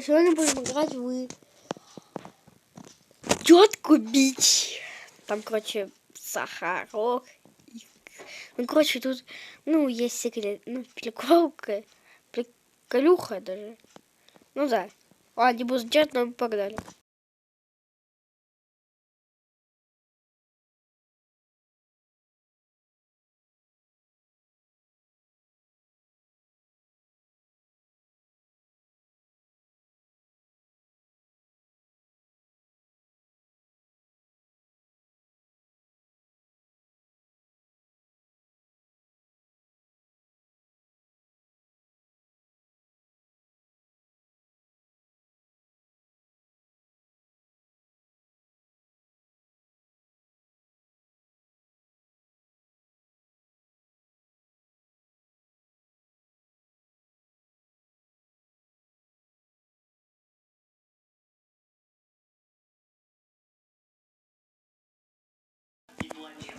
Сегодня будем играть в тетку бить. Там, короче, сахарок. Ну, короче, тут, есть секрет, приколка, приколюха даже. Ну да. Ладно, не буду делать, но погнали.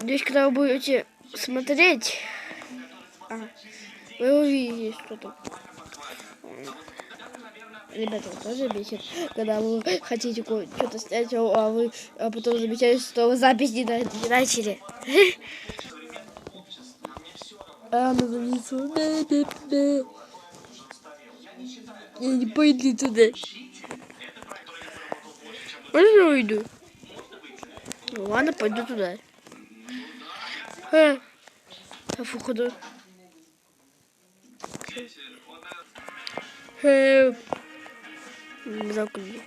Здесь, когда вы будете смотреть, вы увидите что-то. Ребята, вы тоже бесит, когда вы хотите что-то снять, а потом замечаете, что вы запись не начали. Надо туда. Я не пойду туда. Можно я уйду? Ну ладно, пойду туда. Походу. Закрыли.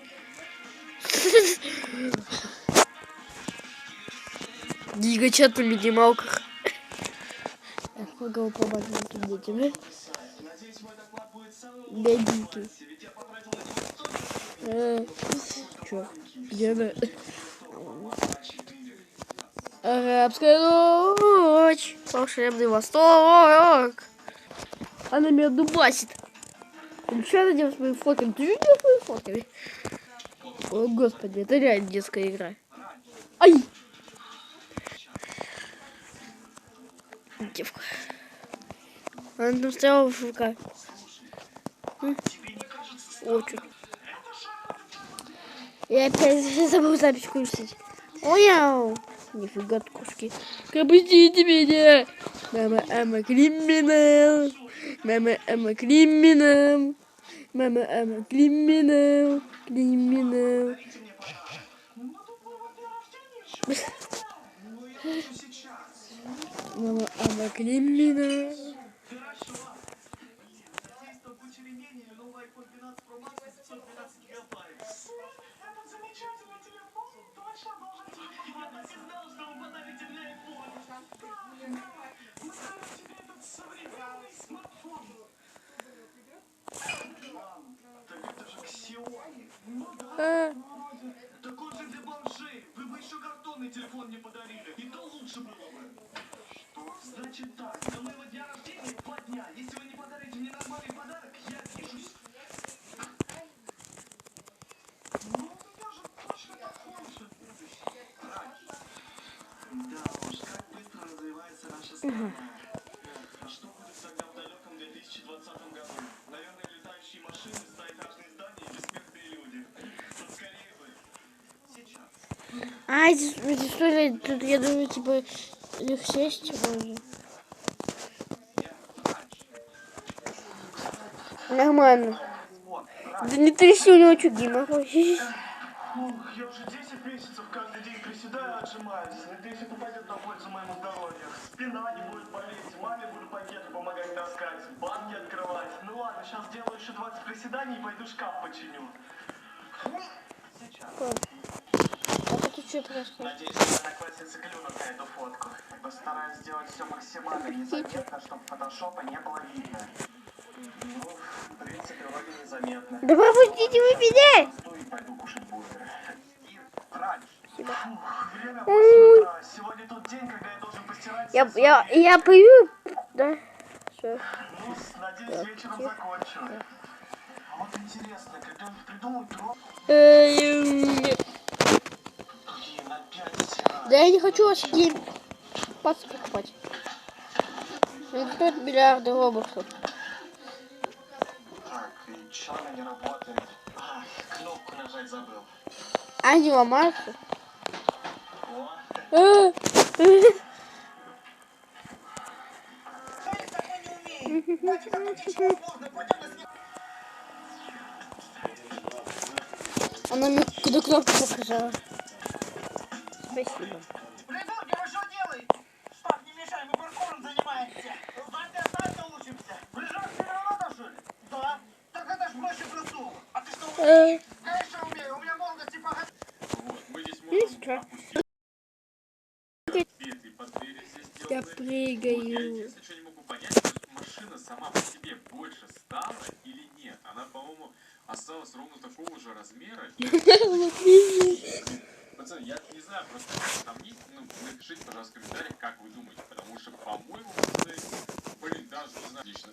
Гигачат на минималках. Я могу помочь этим детям. Бедненький. Чё? Где она? Арабская ночь. Волшебный восток. Она меня дубасит. Что она делает с моими фотками? Ты что делаешь с моими фотками? О, господи, это реально детская игра. Ай! Девка. Она там стояла в ФК. О, чуть. Я опять забыл запись включить. Ой-яу. Нифига кошки. Пропустите меня. Мама, ама, криминал. Мама, ама, криминал. Мама, ама, криминал. Криминал. Мама, ама, криминал. Так он же для бомжей. Вы бы еще картонный телефон не подарили. И то лучше было бы. Что? Значит так, до моего дня рождения 2 дня. Если вы не подарите мне нормальный подарок, я вижусь. Ну, я же точно такой же. Да уж, как быстро развивается наша страна. А что будет тогда в далеком 2020 году? Наверное, летающие машины, стоэтажные здания и бессмертные люди. Поскорее бы. Сейчас. Это что ли? Тут, я думаю, типа, их 6 можно. Нормально. Да не тряси, у него чуть геморрой. Я уже 10 месяцев каждый день приседаю, отжимаюсь. Надеюсь, это пойдет на пользу моему здоровью. Спина не будет болеть, маме буду пакеты помогать таскать, банки открывать. Ну ладно, сейчас сделаю еще 20 приседаний и пойду шкаф починю. Сейчас. А тут что происходит? Надеюсь, что одноклассница клюнут на эту фотку. Постараюсь сделать все максимально незаметно, чтобы фотошопа не было видно. Ну, в принципе, вроде незаметно. Да пропустите вы меня! Стой, пойду кушать бургер. И раньше. Время 8 утра. Сегодня тот день, когда я должен постирать... Я пою, да? Что? Ну, надеюсь, вечером закончу. А вот интересно, когда придумают урок... Блин, опять... Да я не хочу вас геймпад покупать. Это стоит миллиарды робоксов. Так, и чё она не работает? Кнопку нажать забыл. А не ломается? О, Она мне куда кнопку показала. Спасибо. Придурки, вы что делаете? Стоп, не мешай, мы паркуром занимаемся. Вами остаться учимся. Прыжок тебе надо, что ли? Да. Так это ж проще простого. А ты что умеешь? Конечно умею, у меня молодости погас. вот, мы здесь Есть можем что? опустить петли под двери здесь Я сделаны. Вот, я прыгаю. единственное, что не могу понять, то есть машина сама по себе больше стала или нет. Она, по-моему, осталась ровно такого же размера. Пацаны, я не знаю, просто там есть, ну, напишите, пожалуйста, в комментариях, как вы думаете, потому что, по-моему, пацаны, блин, даже, не знаю, отлично,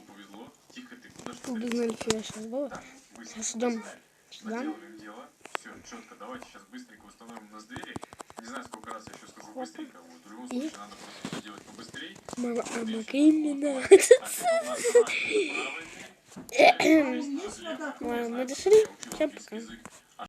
повезло. Тихо ты, куда что Вы ты? знали, что я сейчас было? Так, быстро, Сейчас дом. наделываем дело. Все, четко, давайте сейчас быстренько установим у нас двери. Не знаю, сколько раз я еще скажу быстренько. Вот, в любом случае, надо просто все делать побыстрее. Мама, Вот здесь именно. так, это у нас правая дверь. Здесь у нас левая. Ладно, мы Я дошли. учил Всем английский пока. язык.